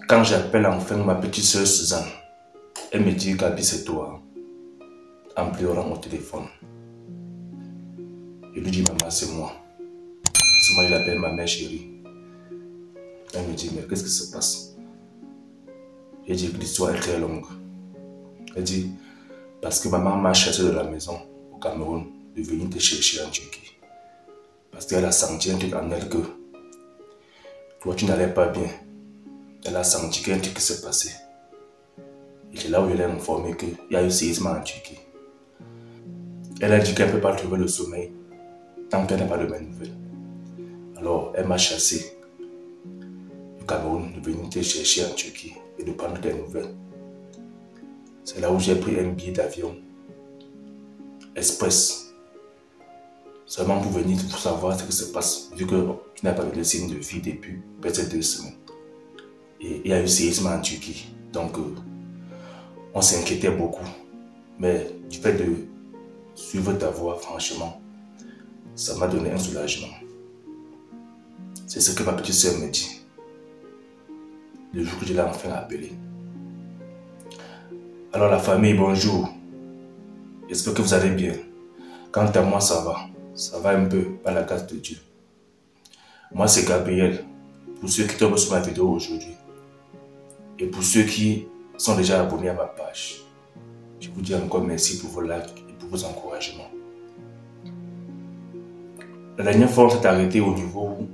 Quand j'appelle enfin ma petite soeur Suzanne, elle me dit Gabi, c'est toi, en pleurant au téléphone. Je lui dis maman, c'est moi. C'est moi, je l'appelle ma mère chérie. Elle me dit mais qu'est-ce qui se passe? Je dis que l'histoire est très longue. Elle dit parce que maman m'a chassé de la maison au Cameroun de venir te chercher en Turquie. Parce qu'elle a senti un truc en elle que toi tu n'allais pas bien. Elle a senti qu'il y a un truc qui s'est passé. Et c'est là où je l'ai informé qu'il y a eu séisme en Turquie. Elle a dit qu'elle ne peut pas trouver le sommeil tant qu'elle n'a pas de mes nouvelles. Alors elle m'a chassé du Cameroun de venir te chercher en Turquie et de prendre tes nouvelles. C'est là où j'ai pris un billet d'avion express. Seulement pour venir pour savoir ce qui se passe, vu que tu n'as pas eu le signe de vie depuis peut-être 2 semaines. Et il y a eu séisme en Turquie. Donc on s'inquiétait beaucoup. Mais du fait de suivre ta voix, franchement, ça m'a donné un soulagement. C'est ce que ma petite soeur me dit. Le jour que je l'ai enfin appelé. Alors la famille, bonjour. J'espère que vous allez bien. Quant à moi, ça va. Ça va un peu par la grâce de Dieu. Moi, c'est Gabriel. Pour ceux qui tombent sur ma vidéo aujourd'hui. Et pour ceux qui sont déjà abonnés à ma page. Je vous dis encore merci pour vos likes et pour vos encouragements. La dernière fois, on s'est arrêté au niveau où...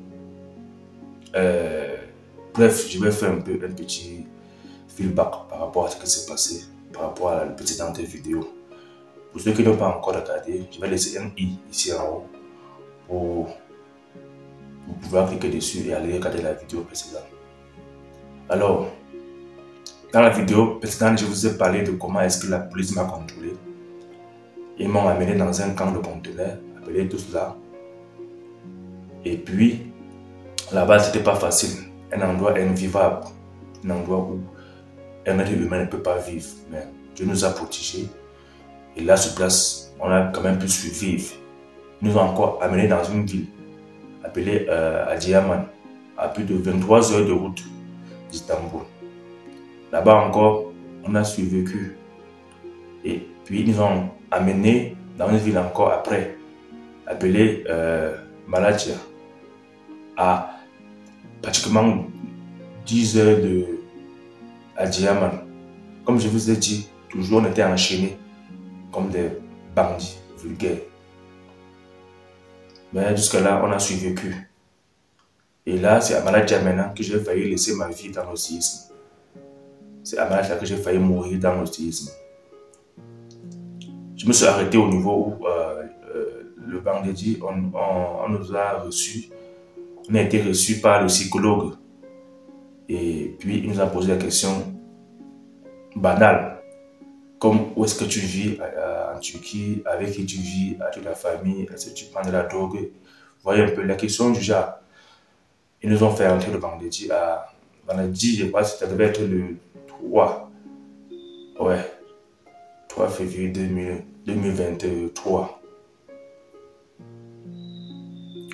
bref, je vais faire un petit feedback par rapport à ce qui s'est passé, par rapport à la précédente vidéo. Pour ceux qui n'ont pas encore regardé, je vais laisser un i ici en haut pour pouvoir cliquer dessus et aller regarder la vidéo précédente. Alors, dans la vidéo précédente, je vous ai parlé de comment est-ce que la police m'a contrôlé. Ils m'ont amené dans un camp de conteneurs, appelé tout cela. Et puis, là-bas, c'était pas facile. Un endroit invivable, un endroit où un être humain ne peut pas vivre. Mais Dieu nous a protégés. Et là, sur place, on a quand même pu survivre. Ils nous ont encore amenés dans une ville appelée Adiyaman, à plus de 23 heures de route d'Istanbul. Là-bas encore, on a survécu. Et puis, ils nous ont amenés dans une ville encore après, appelée Malatya, à pratiquement 10 heures de Adiyaman. Comme je vous ai dit, toujours on était enchaînés comme des bandits vulgaires. Mais jusqu'à là, on a survécu. Et là, c'est à Malatya maintenant que j'ai failli laisser ma vie dans le séisme. C'est à Malatya que j'ai failli mourir dans le séisme. Je me suis arrêté au niveau où le vendredi, on nous a reçus. On a été reçus par le psychologue. Et puis, il nous a posé la question banale. Comme où est-ce que tu vis en Turquie, avec qui tu vis, avec ta famille, est-ce que tu prends de la drogue? Vous voyez un peu la question du genre. Ils nous ont fait entrer le vendredi je crois que ça devait être le 3. Ouais. 3 février 2023.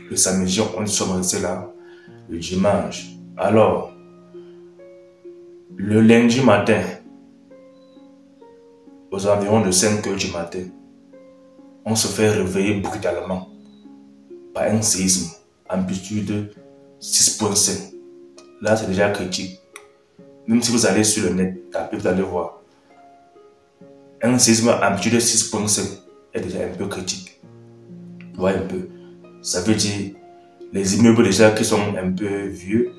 Le samedi, on sommes restés là. Le dimanche. Alors, le lundi matin, aux environs de 5 heures du matin, on se fait réveiller brutalement par un séisme amplitude 6.5. Là, c'est déjà critique. Même si vous allez sur le net, tapez, vous allez voir. Un séisme amplitude 6.5 est déjà un peu critique. Vous voyez un peu. Ça veut dire les immeubles déjà qui sont un peu vieux,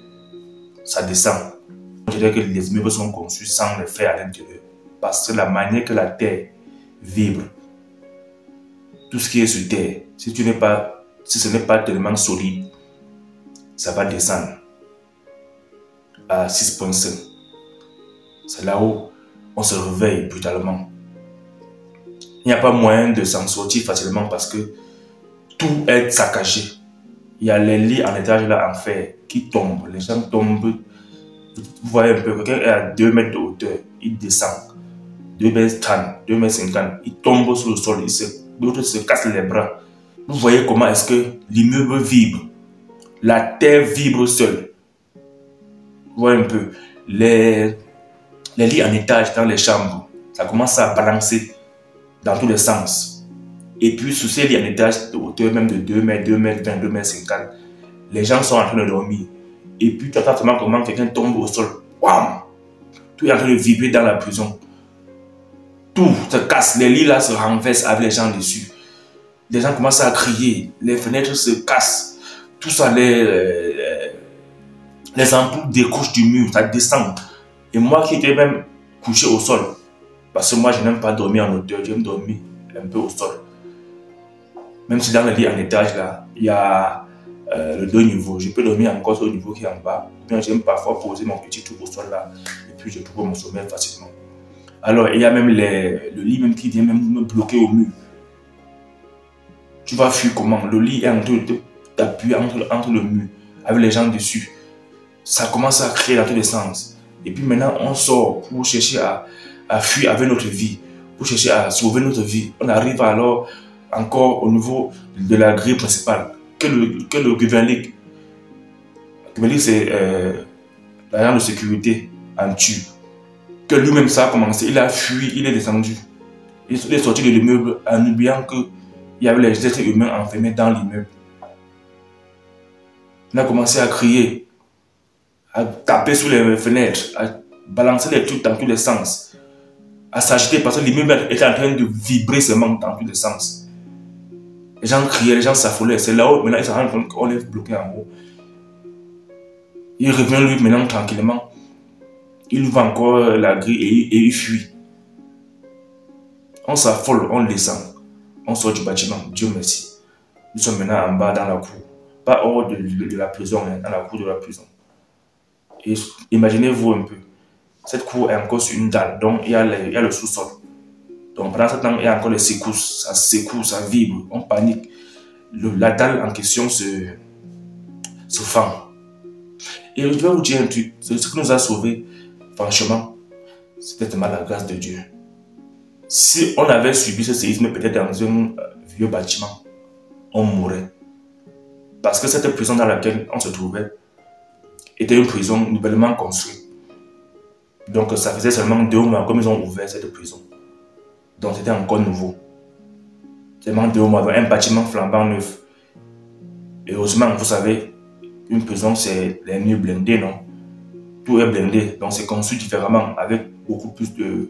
ça descend. Je dirais que les immeubles sont conçus sans les fer à l'intérieur. Parce que la manière que la terre vibre, tout ce qui est sur terre, si ce n'est pas tellement solide, ça va descendre à 6.5. C'est là où on se réveille brutalement. Il n'y a pas moyen de s'en sortir facilement parce que tout est saccagé. Il y a les lits en étage là en fer qui tombent. Les gens tombent. Vous voyez un peu, quelqu'un est à 2 mètres de hauteur, il descend. 2 mètres 30, 2 mètres 50, il tombe sur le sol, l'autre se casse les bras. Vous voyez comment est-ce que l'immeuble vibre. La terre vibre seule. voyez un peu, les lits en étage dans les chambres, ça commence à balancer dans tous les sens. Et puis sur ces lits en étage de hauteur même de 2 mètres, 2 mètres 20, 2 mètres 50, les gens sont en train de dormir. Et puis tu entends vraiment comment quelqu'un tombe au sol. Wam! Tout est en train de vibrer dans la prison. Tout se casse, les lits là se renversent avec les gens dessus. Les gens commencent à crier, les fenêtres se cassent. Tout ça, les ampoules décrochent du mur, ça descend. Et moi qui étais même couché au sol, parce que moi je n'aime pas dormir en hauteur, j'aime dormir un peu au sol. Même si dans le lit en étage là, il y a le 2 niveaux, je peux dormir encore au niveau qui est en bas. Ou bien j'aime parfois poser mon petit truc au sol là, et puis je trouve mon sommeil facilement. Alors il y a même le lit même qui vient même me bloquer au mur. Tu vas fuir comment? Le lit est en train de t'appuyer entre le mur, avec les gens dessus. Ça commence à crier dans tous les sens. Et puis maintenant, on sort pour chercher à fuir avec notre vie, pour chercher à sauver notre vie. On arrive alors encore au niveau de la grille principale, que le Guvenlik. Guvenlik, c'est l'agent de sécurité en tube. Que lui-même, ça a commencé. Il a fui, il est descendu. Il est sorti de l'immeuble en oubliant qu'il y avait les êtres humains enfermés dans l'immeuble. On a commencé à crier, à taper sur les fenêtres, à balancer les trucs dans tous les sens, à s'agiter parce que l'immeuble était en train de vibrer seulement dans tous les sens. Les gens criaient, les gens s'affolaient. C'est là-haut, maintenant ils se rendent compte qu'on est bloqué en haut. Il revient lui maintenant tranquillement. Il ouvre encore la grille et il fuit. On s'affole, on descend. On sort du bâtiment, Dieu merci. Nous sommes maintenant en bas dans la cour. Pas hors de la prison, hein, dans la cour de la prison. Et imaginez-vous un peu. Cette cour est encore sur une dalle, donc il y a le sous-sol. Donc pendant ce temps, il y a encore les secousses. Ça secoue, ça vibre, on panique. La dalle en question se fend. Et je vais vous dire un truc, ce qui nous a sauvés, franchement, c'était tellement la grâce de Dieu. Si on avait subi ce séisme peut-être dans un vieux bâtiment, on mourrait. Parce que cette prison dans laquelle on se trouvait était une prison nouvellement construite. Donc ça faisait seulement 2 mois comme ils ont ouvert cette prison. Donc c'était encore nouveau. Seulement 2 mois, un bâtiment flambant neuf. Et heureusement, vous savez, une prison c'est les murs blindés, non? Tout est blindé, donc c'est construit différemment, avec beaucoup plus de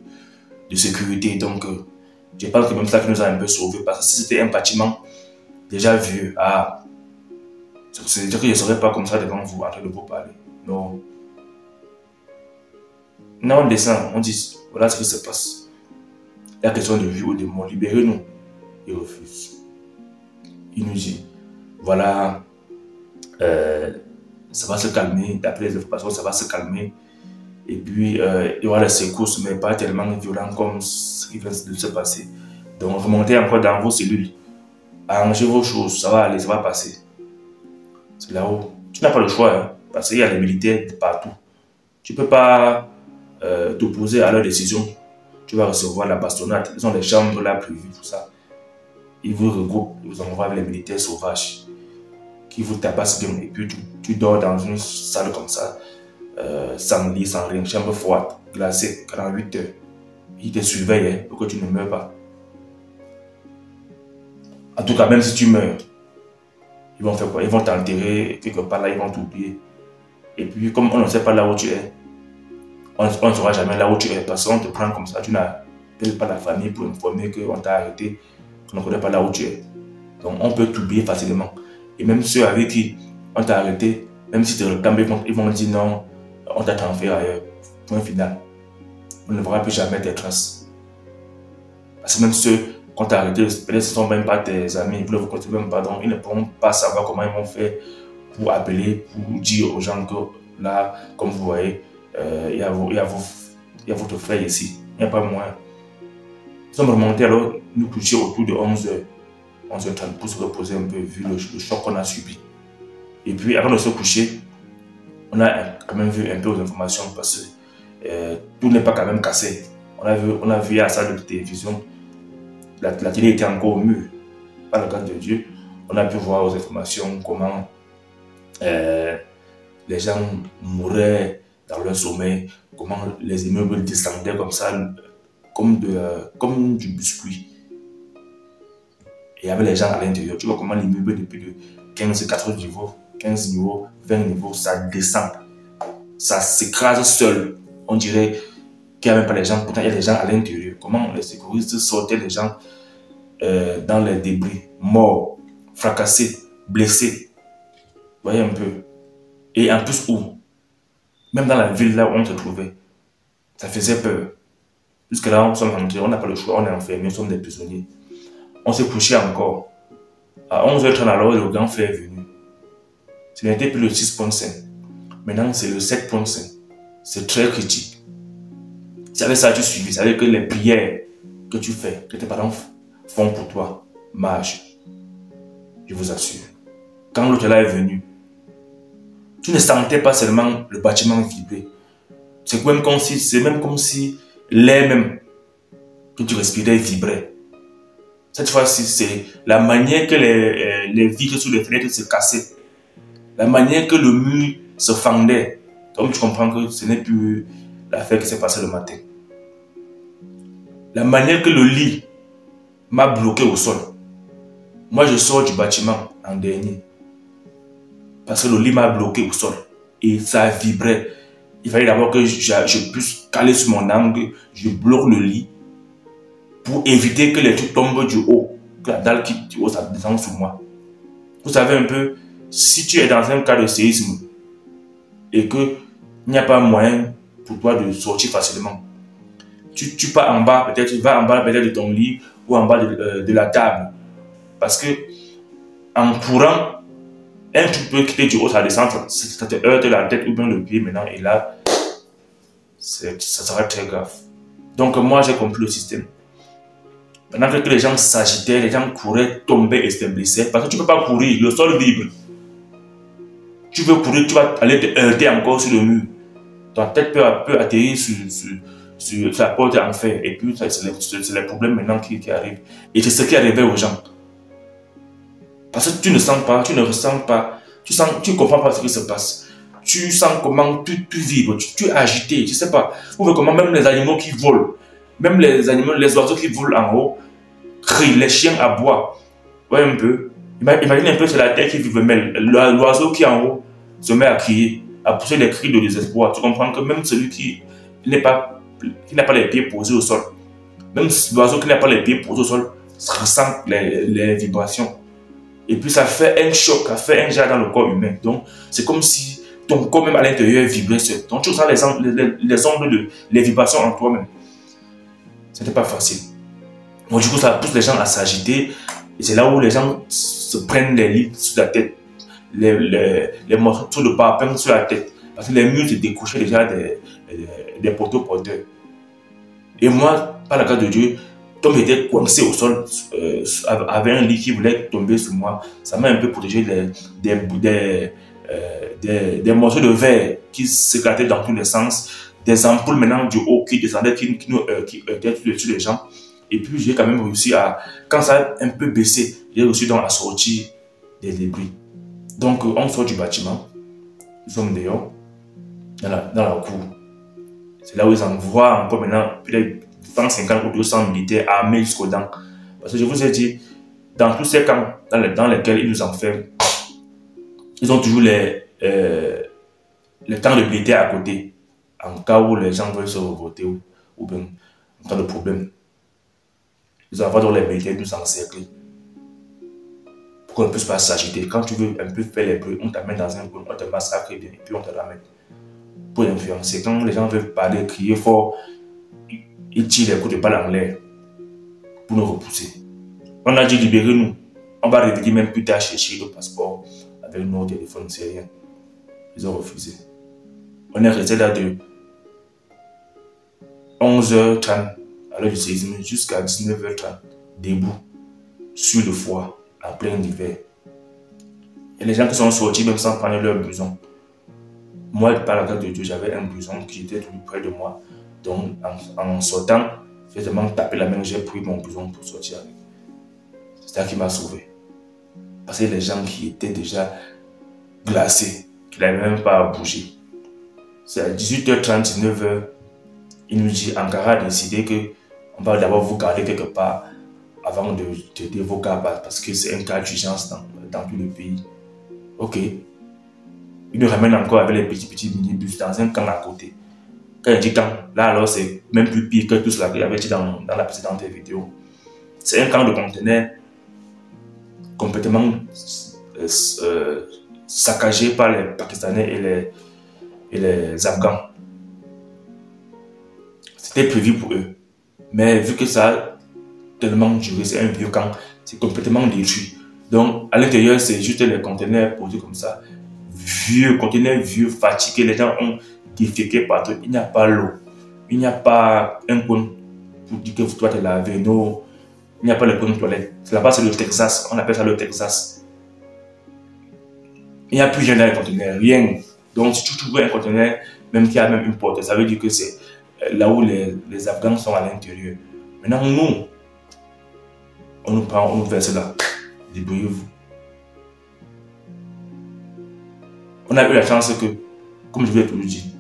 sécurité. Donc je pense que même ça qui nous a un peu sauvés. Parce que si c'était un bâtiment déjà vieux, c'est-à-dire que je ne serais pas comme ça devant vous, en train de vous parler. Non. Non, on descend, on dit, voilà ce qui se passe. La question de vie ou de mort, libérez-nous. Il refuse. Il nous dit, voilà, ça va se calmer, d'après les informations, ça va se calmer. Et puis, il y aura les secousses, mais pas tellement violents comme ce qui vient de se passer. Donc, remontez encore dans vos cellules. Arrangez vos choses, ça va aller, ça va passer. C'est là-haut. Tu n'as pas le choix, hein, parce qu'il y a les militaires de partout. Tu ne peux pas t'opposer à leur décision. Tu vas recevoir la bastonnade. Ils ont des chambres là prévues pour ça. Ils vous regroupent, ils vous envoient avec les militaires sauvages qui vous tabassent bien. Et puis tu dors dans une salle comme ça, sans lit, sans rien, chambre froide, glacée, 48 heures. Ils te surveillent hein, pour que tu ne meurs pas. En tout cas, même si tu meurs, ils vont faire quoi? Ils vont t'enterrer quelque part là, ils vont t'oublier. Et puis, comme on ne sait pas là où tu es, on ne saura jamais là où tu es parce qu'on te prend comme ça. Tu n'appelles pas la famille pour informer qu'on t'a arrêté, qu'on ne connaît pas là où tu es. Donc, on peut t'oublier facilement. Et même ceux avec qui on t'a arrêté, même si tu te réclames, ils vont dire non, on t'a transféré ailleurs. Point final. On ne verra plus jamais tes traces. Parce que même ceux qu'on t'a arrêté, peut-être ce ne sont même pas tes amis, ils ne vous connaissent même pas, donc ils ne pourront pas savoir comment ils vont faire pour appeler, pour dire aux gens que là, comme vous voyez, il y a votre frère ici, il n'y a pas moyen. Nous sommes remontés alors, nous coucher autour de 11h, 11h30 pour se reposer un peu, vu le choc qu'on a subi. Et puis avant de se coucher, on a quand même vu un peu aux informations parce que tout n'est pas quand même cassé. On a vu à la salle de télévision, la télé était encore au mur. Par la grâce de Dieu, on a pu voir aux informations comment les gens mouraient dans leur sommeil, comment les immeubles descendaient comme ça, comme du biscuit. Et il y avait les gens à l'intérieur. Tu vois comment l'immeuble depuis de 14 niveaux, 15 niveaux, 20 niveaux, ça descend. Ça s'écrase seul. On dirait qu'il n'y a même pas les gens, pourtant il y a des gens à l'intérieur. Comment les sécuristes sortaient les gens dans les débris, morts, fracassés, blessés. Vous voyez un peu. Et en plus où, même dans la ville là où on se trouvait, ça faisait peur. Jusque là, on sommes rentrés, on n'a pas le choix, on est enfermés, nous sommes des prisonniers. On s'est couché encore. À 11h30 alors, le grand frère est venu. Ce n'était plus le 6.5. Maintenant, c'est le 7.5. C'est très critique. Si avec ça tu suivis, c'est avec que les prières que tu fais, que tes parents font pour toi, marchent. Je vous assure. Quand l'autre là est venu, tu ne sentais pas seulement le bâtiment vibrer. C'est même comme si l'air même que tu respirais vibrait. Cette fois-ci, c'est la manière que les vitres sous les fenêtres se cassaient. La manière que le mur se fendait. Donc tu comprends que ce n'est plus l'affaire qui s'est passée le matin. La manière que le lit m'a bloqué au sol. Moi, je sors du bâtiment en dernier. Parce que le lit m'a bloqué au sol. Et ça vibrait. Il fallait d'abord que je puisse caler sur mon angle. Je bloque le lit. Pour éviter que les trucs tombent du haut. Que la dalle qui du haut, ça descend sur moi. Vous savez un peu, si tu es dans un cas de séisme et qu'il n'y a pas moyen pour toi de sortir facilement, tu pars en bas, peut-être tu vas en bas peut-être de ton lit ou en bas de la table. Parce que en courant, un truc peut quitter du haut, ça descend, ça te heurte la tête ou bien le pied maintenant, et là, ça sera très grave. Donc moi, j'ai compris le système. Pendant que les gens s'agitaient, les gens couraient, tombaient et se blessaient. Parce que tu ne peux pas courir, le sol vibre. Tu veux courir, tu vas aller te heurter encore sur le mur. Ta tête peut atterrir sur la porte en fer. Et puis, c'est les problèmes maintenant qui arrivent. Et c'est ce qui arrivait aux gens. Parce que tu ne sens pas, tu ne ressens pas, tu ne comprends pas ce qui se passe. Tu sens comment tu vibres, tu es agité, tu ne sais pas. Ou comment même les animaux qui volent. Même les animaux, les oiseaux qui volent en haut, crient, les chiens aboient. Vous voyez un peu? Imaginez un peu, c'est la terre qui vibre, mais l'oiseau qui est en haut se met à crier, à pousser des cris de désespoir. Tu comprends que même celui qui n'a pas les pieds posés au sol, même l'oiseau qui n'a pas les pieds posés au sol, ressent les vibrations. Et puis ça fait un choc, ça fait un jar dans le corps humain. Donc c'est comme si ton corps même à l'intérieur vibrait. Donc tu ressens les ondes les vibrations en toi-même. C'était pas facile. Donc du coup, ça pousse les gens à s'agiter. Et c'est là où les gens se prennent les lits sur la tête. Les morceaux de parpaing sur la tête. Parce que les murs se décrochaient déjà des poteaux porteurs. Et moi, par la grâce de Dieu, comme j'étais coincé au sol, avec un lit qui voulait tomber sur moi, ça m'a un peu protégé des morceaux de verre qui s'éclataient dans tous les sens. Des ampoules maintenant du haut qui descendaient, qui étaient dessus les gens. Et puis j'ai quand même réussi à, quand ça a un peu baissé, j'ai réussi donc à sortir des débris. Donc on sort du bâtiment, nous sommes dehors, dans la cour. C'est là où ils envoient encore maintenant peut-être 150 ou 200 militaires armés jusqu'aux dents. Parce que je vous ai dit, dans tous ces camps dans lesquels ils nous enferment, ils ont toujours les camps de militaires à côté. En cas où les gens veulent se revolter ou bien en cas de problème. Ils envoient donc les militaires nous encercler pour qu'on ne puisse pas s'agiter. Quand tu veux un peu faire les bruits, on t'amène dans un coin, on te massacre et puis on te ramène pour influencer. Quand les gens veulent parler, crier fort, ils tirent les coups de balle en l'air pour nous repousser. On a dit libérez-nous. On va revenir même plus tard chercher le passeport avec nos téléphones, c'est rien. Ils ont refusé. On est resté là de 11h30 à l'heure du séisme jusqu'à 19h30, debout, sur le foie, en plein hiver. Et les gens qui sont sortis même sans prendre leur blouson. Moi, par la grâce de Dieu, j'avais un blouson qui était tout près de moi. Donc, en sortant, j'ai seulement tapé la main, j'ai pris mon blouson pour sortir avec. C'est ça qui m'a sauvé. Parce que les gens qui étaient déjà glacés, qui n'avaient même pas à bouger. C'est à 18h30, 19h. Il nous dit, Ankara a décidé qu'on va d'abord vous garder quelque part avant de traiter vos cas parce que c'est un cas d'urgence dans tout le pays. Ok. Il nous ramène encore avec les petits minibus dans un camp à côté. Quand il dit camp, là alors c'est même plus pire que tout cela qu'il avait dit dans la précédente vidéo. C'est un camp de conteneurs complètement saccagé par les Pakistanais et les Afghans. C'était prévu pour eux. Mais vu que ça a tellement duré, c'est un vieux camp, c'est complètement détruit. Donc à l'intérieur, c'est juste les conteneurs posés comme ça. Vieux, conteneurs vieux, fatigués, les gens ont déféqué partout. Il n'y a pas l'eau. Il n'y a pas un coin pour dire que vous dois te laver. Non, il n'y a pas le coin de toilette. Là-bas, c'est le Texas. On appelle ça le Texas. Il n'y a plus rien dans les conteneurs, rien. Donc, si tu trouves un conteneur, même qui a même une porte, ça veut dire que c'est là où les Afghans sont à l'intérieur. Maintenant, nous, on nous prend, on nous verse là. Débrouillez-vous. On a eu la chance que, comme je vous l'ai toujours dit,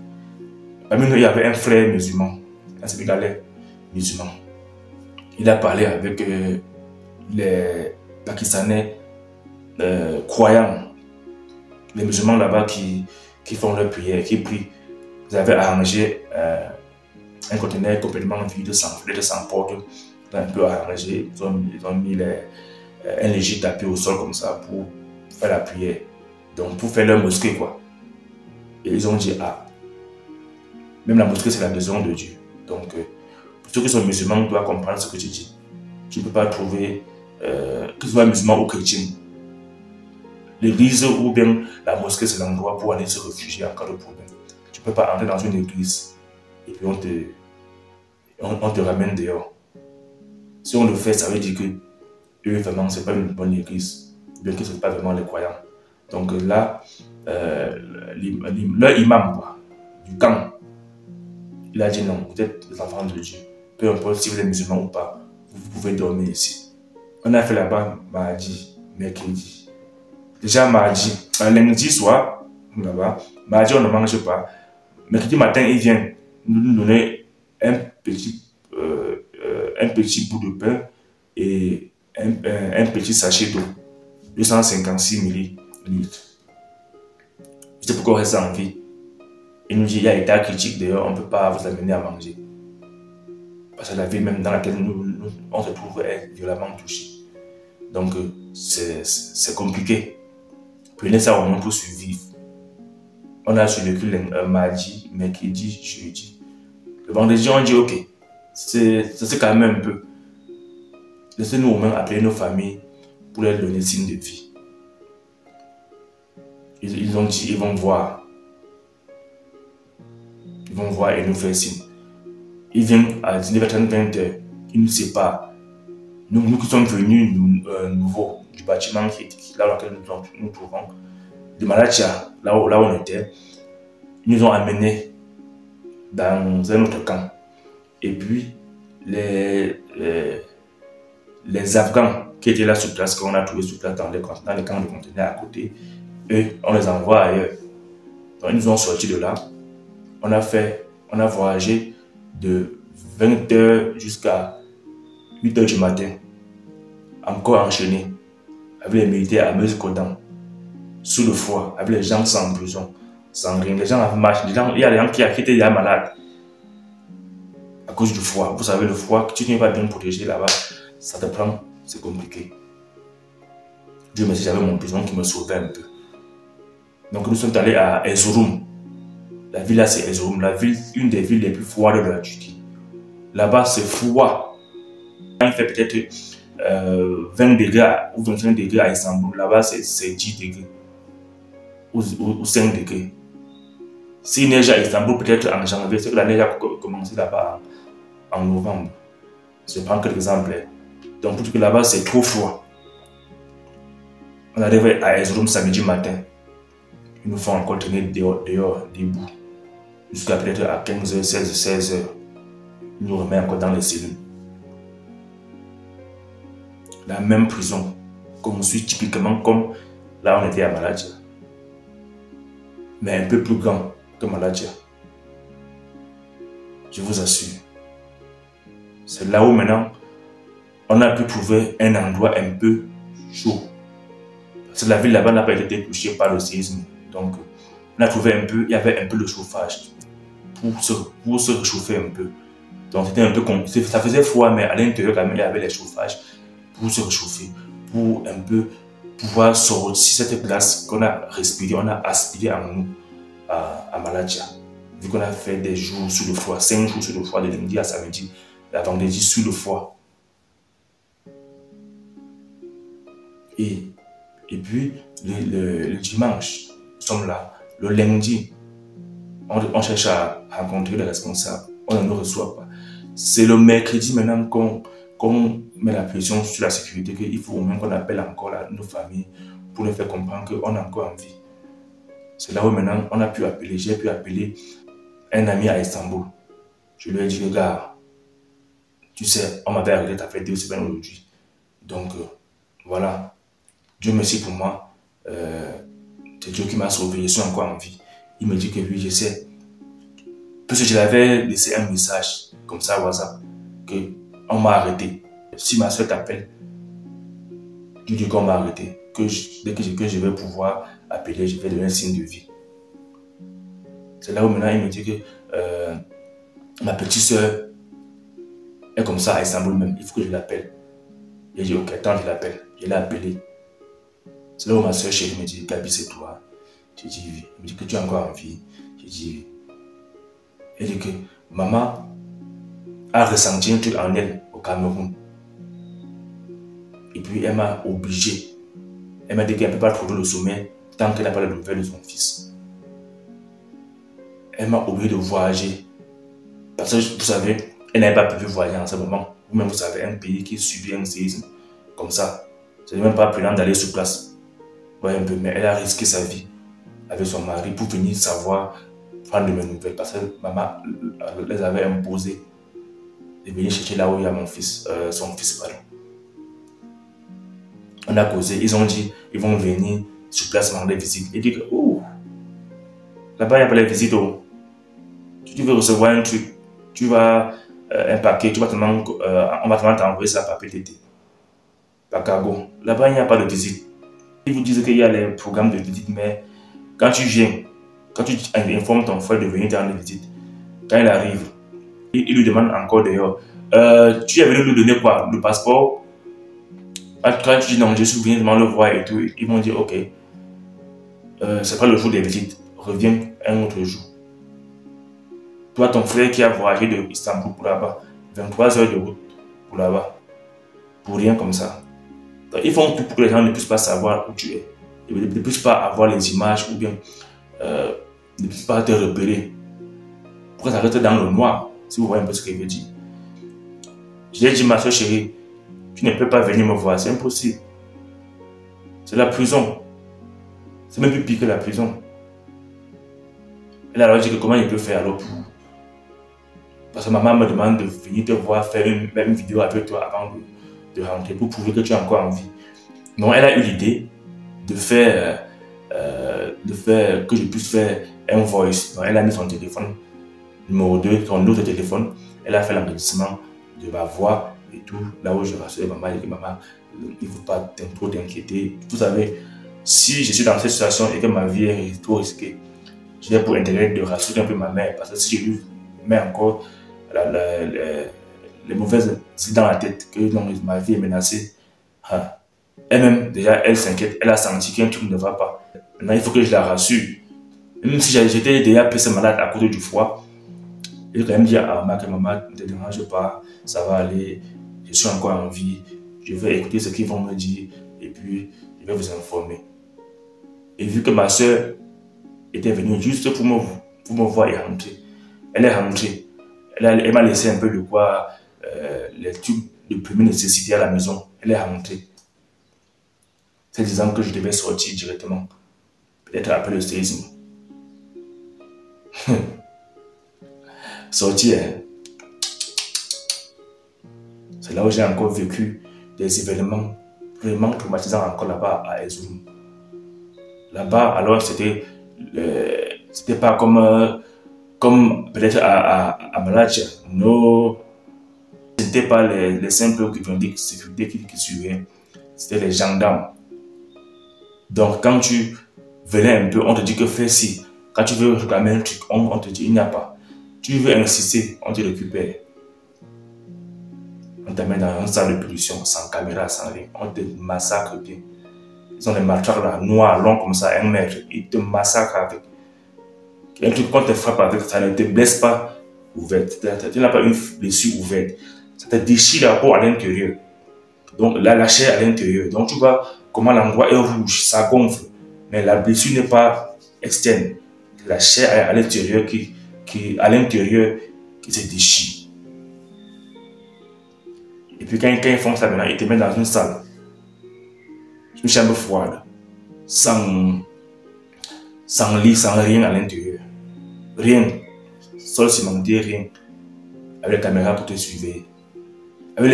parmi nous, il y avait un frère musulman, un Sénégalais musulman. Il a parlé avec les Pakistanais croyants, les musulmans là-bas qui font leur prière, qui prient. Ils avaient arrangé un conteneur complètement vide, sans porte, un peu arrangé. Ils ont mis un léger tapis au sol comme ça pour faire la prière. Donc pour faire leur mosquée quoi. Et ils ont dit, ah, même la mosquée c'est la maison de Dieu. Donc pour ceux qui sont musulmans, tu dois comprendre ce que tu dis. Tu ne peux pas trouver, que ce soit musulman ou chrétien, l'église ou bien la mosquée c'est l'endroit pour aller se réfugier en cas de problème. Tu ne peux pas entrer dans une église et puis on te ramène dehors. Si on le fait, ça veut dire que eux vraiment c'est pas une bonne église, bien que ce n'est pas vraiment les croyants. Donc là, leur imam quoi, du camp, il a dit non, vous êtes les enfants de Dieu. Peu importe si vous êtes musulman ou pas, vous pouvez dormir ici. On a fait là-bas mardi, mercredi. Déjà mardi, lundi soir, là-bas, mardi on ne mange pas. Mercredi matin, il vient nous donner un petit bout de pain et un petit sachet d'eau, 256 millilitres. C'est pourquoi on reste en vie. Il nous dit, il y a état critique d'ailleurs, on ne peut pas vous amener à manger. Parce que la ville même dans laquelle on se trouve est violemment touchée. Donc c'est compliqué. Prenez ça au moins pour survivre. On a survécu mardi, mercredi, jeudi. Le vendredi, on dit ok, c'est quand même un peu. Laissez-nous au moins appeler nos familles pour leur donner signe de vie. Ils ont dit, ils vont voir. Ils vont voir et nous faire signe. Ils viennent à 19h30, 20h. Ils nous séparent. Nous qui sommes venus nouveaux du bâtiment là dans lequel nous trouvons, de Malatia, là où on était, ils nous ont amenés dans un autre camp. Et puis, les Afghans qui étaient là sur place, qu'on a trouvé sur place dans les camps de conteneurs à côté, eux, on les envoie ailleurs. Donc, ils nous ont sortis de là. On a voyagé de 20h jusqu'à 8h du matin. Encore enchaîné avec les militaires à Meuse-Codan, sous le froid, avec les gens sans prison, sans rien. Les gens marchent, il y a des gens qui étaient déjà malades à cause du froid. Vous savez, le froid, tu n'es pas bien protégé là-bas, ça te prend, c'est compliqué. Dieu merci, j'avais mon prison qui me sauvait un peu. Donc nous sommes allés à Erzurum. La ville là, c'est Erzurum, une des villes les plus froides de la Turquie. Là-bas, c'est froid. Il fait peut-être 20 degrés ou 25 degrés à Istanbul. Là-bas, c'est 10 degrés ou 5 degrés. S'il neige à Istanbul, peut-être en janvier, c'est que la neige a commencé là-bas en novembre. Je prends quelques exemples. Donc, pour que là-bas, c'est trop froid. On arrive à Erzurum samedi matin. Ils nous font encore tenir dehors, debout, jusqu'à peut-être à 15h, 16h. Ils nous remettent encore dans les cellules. La même prison, construite typiquement comme là on était à Malatya, mais un peu plus grand que Malatya. Je vous assure. C'est là où maintenant, on a pu trouver un endroit un peu chaud. Parce que la ville là-bas n'a pas été touchée par le séisme. Donc, on a trouvé un peu, il y avait un peu de chauffage pour se réchauffer un peu. Donc, c'était un peu comme, ça faisait froid, mais à l'intérieur, quand même, il y avait les chauffages pour se réchauffer, pour un peu pouvoir sortir cette glace qu'on a respirée, on a aspiré en nous à Malatya. Vu qu'on a fait des jours sous le froid, 5 jours sous le froid, de lundi à samedi, la vendredi sous le froid. Et puis, le dimanche, nous sommes là. Le lundi, on cherche à rencontrer les responsables. On ne nous reçoit pas. C'est le mercredi maintenant qu'on met la pression sur la sécurité, qu'il faut au moins qu'on appelle encore nos familles pour leur faire comprendre qu'on est encore en vie. C'est là où maintenant on a pu appeler, j'ai pu appeler un ami à Istanbul. Je lui ai dit, regarde, tu sais, on m'avait arrêté, ça fait 2 semaines aujourd'hui. Donc, voilà. Dieu merci pour moi. C'est Dieu qui m'a sauvé, je suis encore en vie. Il me dit que oui, je sais. Parce que je l'avais laissé un message, comme ça, WhatsApp, qu'on m'a arrêté. Si ma soeur t'appelle, tu dis qu'on m'a arrêté. Dès que je vais pouvoir appeler, je vais donner un signe de vie. C'est là où maintenant il me dit que ma petite soeur est comme ça à Istanbul même, il faut que je l'appelle. J'ai dit ok, attends, je l'appelle. Je l'ai appelé. C'est là où ma soeur chérie me dit, Gabi, c'est toi. J'ai dit oui. Elle me dit que tu es encore en vie. J'ai dit oui. Elle dit que maman a ressenti un truc en elle au Cameroun. Et puis elle m'a obligé. Elle m'a dit qu'elle ne peut pas trouver le sommeil tant qu'elle n'a pas la nouvelle de son fils. Elle m'a obligé de voyager. Parce que vous savez, elle n'avait pas pu voyager en ce moment. Vous-même, vous savez, un pays qui subit un séisme comme ça, ce n'est même pas prudent d'aller sur place. Ouais, un peu, mais elle a risqué sa vie avec son mari pour venir savoir, prendre de mes nouvelles. Parce que maman les avait imposé de venir chercher là où il y a mon fils, son fils, pardon. On a causé, ils ont dit, ils vont venir sur place rendre des visites. Il dit que, oh, là-bas, il n'y a pas les visites. Oh. Tu veux recevoir un truc, tu vas un paquet, on va t'envoyer ça par PTT, par cargo. Là-bas, il n'y a pas de visite. Ils vous disent qu'il y a les programmes de visite, mais quand tu viens, quand tu informes ton frère de venir te rendre visite, quand il arrive, il lui demande encore d'ailleurs, tu es venu lui donner quoi? Le passeport? Quand tu dis non, je suis venu le voir et tout, ils vont dire ok, c'est pas le jour des visites, reviens un autre jour. Toi, ton frère qui a voyagé de Istanbul pour là-bas, 23 heures de route pour là-bas, pour rien comme ça. Donc, ils font tout pour que les gens ne puissent pas savoir où tu es. Ils ne puissent pas avoir les images ou bien ne puissent pas te repérer. Pourquoi ça reste dans le noir, si vous voyez un peu ce que je veux dire. J'ai dit, ma soeur chérie, tu ne peux pas venir me voir, c'est impossible. C'est la prison. C'est même plus pire que la prison. Elle a alors dit que comment il peut faire alors pour... Parce que maman me demande de venir te voir, faire une vidéo avec toi avant de rentrer pour prouver que tu es encore en vie. Donc elle a eu l'idée de faire que je puisse faire un voice. Donc elle a mis son téléphone numéro 2, son autre téléphone. Elle a fait l'enregistrement de ma voix et tout. Là où je rassurais maman, elle dit maman, il ne faut pas trop t'inquiéter. Vous savez, si je suis dans cette situation et que ma vie est trop risquée, je vais pour intérêt de rassurer un peu ma mère. Parce que si je lui mets encore les mauvaises idées dans la tête, que non, ma vie est menacée, elle-même, déjà, elle s'inquiète. Elle a senti qu'un truc ne va pas. Maintenant, il faut que je la rassure. Même si j'étais déjà plus malade à cause du froid, je vais quand même dire à maman que maman, ne te dérange pas, ça va aller, je suis encore en vie, je vais écouter ce qu'ils vont me dire et puis je vais vous informer. Et vu que ma soeur était venue juste pour me voir et rentrer, elle est rentrée. Elle m'a laissé un peu de quoi, les trucs de première nécessité à la maison. Elle est rentrée. C'est disant que je devais sortir directement. Peut-être après le séisme. Sortir, hein. C'est là où j'ai encore vécu des événements vraiment traumatisants encore là-bas à Erzurum. Là-bas, alors c'était pas comme comme peut-être à Malatya, ce n'était pas les simples sécurité qui suivaient, c'était les gendarmes. Donc quand tu venais un peu, on te dit que fais ci. Quand tu veux réclamer un truc, on te dit il n'y a pas. Tu veux insister, on te récupère. On te met dans une salle de pollution, sans caméra, sans rien. On te massacre bien. Ils ont des marqueurs là, noirs, longs comme ça, 1 mètre. Ils te massacrent avec. Un truc, quand te frappe avec, ça ne te blesse pas ouverte. Tu n'as pas une blessure ouverte. Ça te déchire la peau à l'intérieur. Donc la chair à l'intérieur. Donc tu vois comment l'endroit est rouge, ça gonfle. Mais la blessure n'est pas externe. La chair à l'intérieur qui se déchire. Et puis quand ils font ça maintenant, ils te mettent dans une salle. Une chambre froide. Sans lit, sans rien à l'intérieur. Rien. Sol cimenté, rien. Avec la caméra pour te suivre. Avec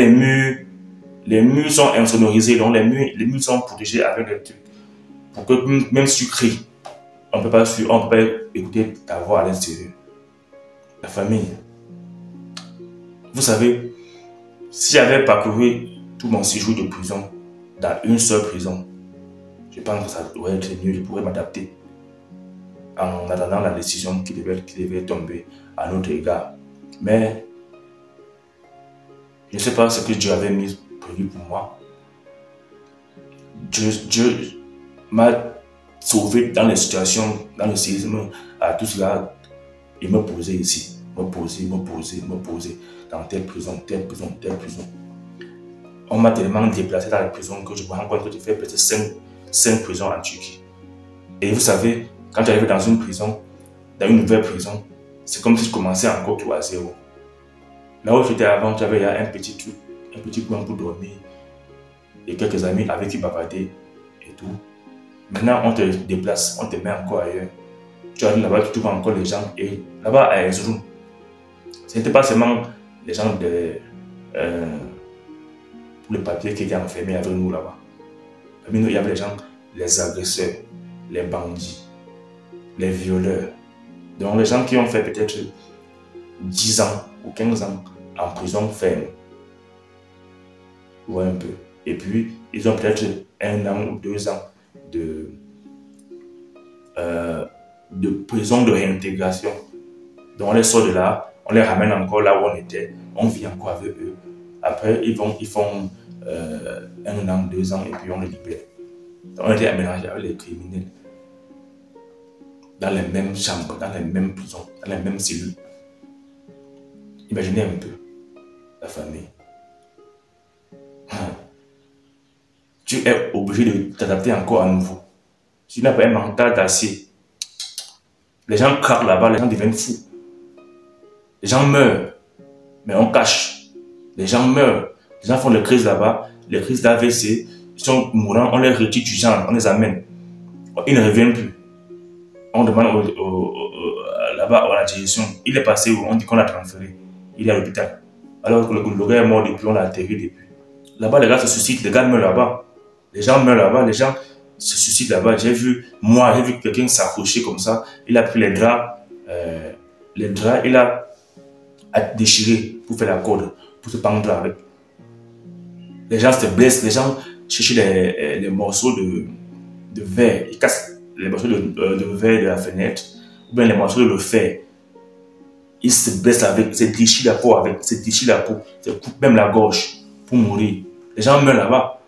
les murs sont insonorisés, donc les murs sont protégés avec des trucs. Pour que même si tu cries, on ne peut pas écouter ta voix à l'extérieur. La famille. Vous savez, si j'avais parcouru tout mon séjour de prison dans une seule prison, je pense que ça aurait été mieux, je pourrais m'adapter en attendant la décision qui devait tomber à notre égard. Mais je ne sais pas ce que Dieu avait mis prévu pour moi. Dieu m'a sauvé dans les situations, dans le séisme, à tout cela. Il me posait ici, me posait dans telle prison. On m'a tellement déplacé dans les prisons que je me rends compte que j'ai fait peut-être 5 prisons en Turquie. Et vous savez, quand j'arrive dans une prison, dans une nouvelle prison, c'est comme si je commençais encore tout à zéro. Là où j'étais avant, j'avais un petit coin pour dormir et quelques amis avec qui bavarder et tout. Maintenant, on te déplace, on te met encore ailleurs. Tu arrives là-bas, tu trouves encore les gens. Et là-bas, à Erzurum, ce n'était pas seulement les gens pour le papier qui étaient enfermés avec nous là-bas. Parmi nous, il y avait les gens, les agresseurs, les bandits, les violeurs. Donc, les gens qui ont fait peut-être 10 ans ou 15 ans en prison ferme. Ouais, un peu. Et puis, ils ont peut-être 1 an ou 2 ans de prison de réintégration. Donc on les sort de là, on les ramène encore là où on était, on vit encore avec eux. Après, ils font 1 an, 2 ans et puis on les libère. Donc, on était aménagés avec les criminels dans les mêmes chambres, dans les mêmes prisons, dans les mêmes cellules. Imaginez un peu la famille. Tu es obligé de t'adapter encore à nouveau. Si tu n'as pas un mental d'acier, les gens craquent là-bas, les gens deviennent fous. Les gens meurent, mais on cache. Les gens meurent. Les gens font des crises là-bas, les crises d'AVC, ils sont mourants, on les retire du genre, on les amène. Ils ne reviennent plus. On demande là-bas à la direction, il est passé où? On dit qu'on l'a transféré. Il est à l'hôpital. Alors que le gars est mort depuis, on l'a atterri depuis. Là-bas, les gars se suicident, les gars meurent là-bas. Les gens meurent là-bas, les gens se suicident là-bas. J'ai vu quelqu'un s'accrocher comme ça. Il a pris les draps, il a déchiré pour faire la corde, pour se pendre avec. Les gens se blessent, les gens cherchent les morceaux de verre. Ils cassent les morceaux de verre de la fenêtre, ou bien les morceaux de fer. Ils se blessent avec, ils se déchirent la peau avec, ils se déchirent la peau, ils se coupent même la gorge pour mourir. Les gens meurent là-bas.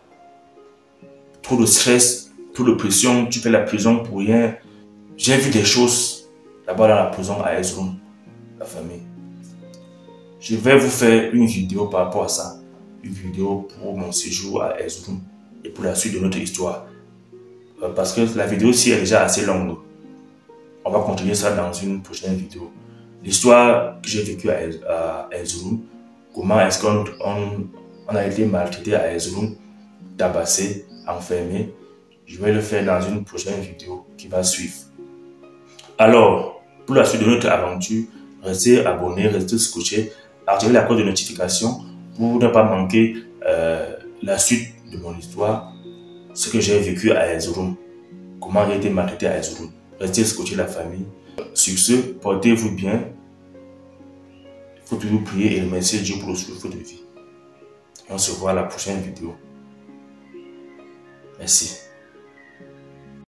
Trop de stress, trop de pression, tu fais la prison pour rien. J'ai vu des choses là-bas dans la prison à Erzurum, la famille. Je vais vous faire une vidéo par rapport à ça. Une vidéo pour mon séjour à Erzurum et pour la suite de notre histoire. Parce que la vidéo ci est déjà assez longue. On va continuer ça dans une prochaine vidéo. L'histoire que j'ai vécue à Erzurum, comment est-ce qu'on a été maltraité à Erzurum, tabassé, enfermé. Je vais le faire dans une prochaine vidéo qui va suivre. Alors, pour la suite de notre aventure, restez abonnés, restez scotchés, activez la cloche de notification pour ne pas manquer la suite de mon histoire, ce que j'ai vécu à Erzurum, comment j'ai été maltraité à Erzurum. Restez scotchés la famille. Sur ce, portez-vous bien. Il faut toujours prier et remercier Dieu pour le souffle de vie. Et on se voit à la prochaine vidéo. Merci.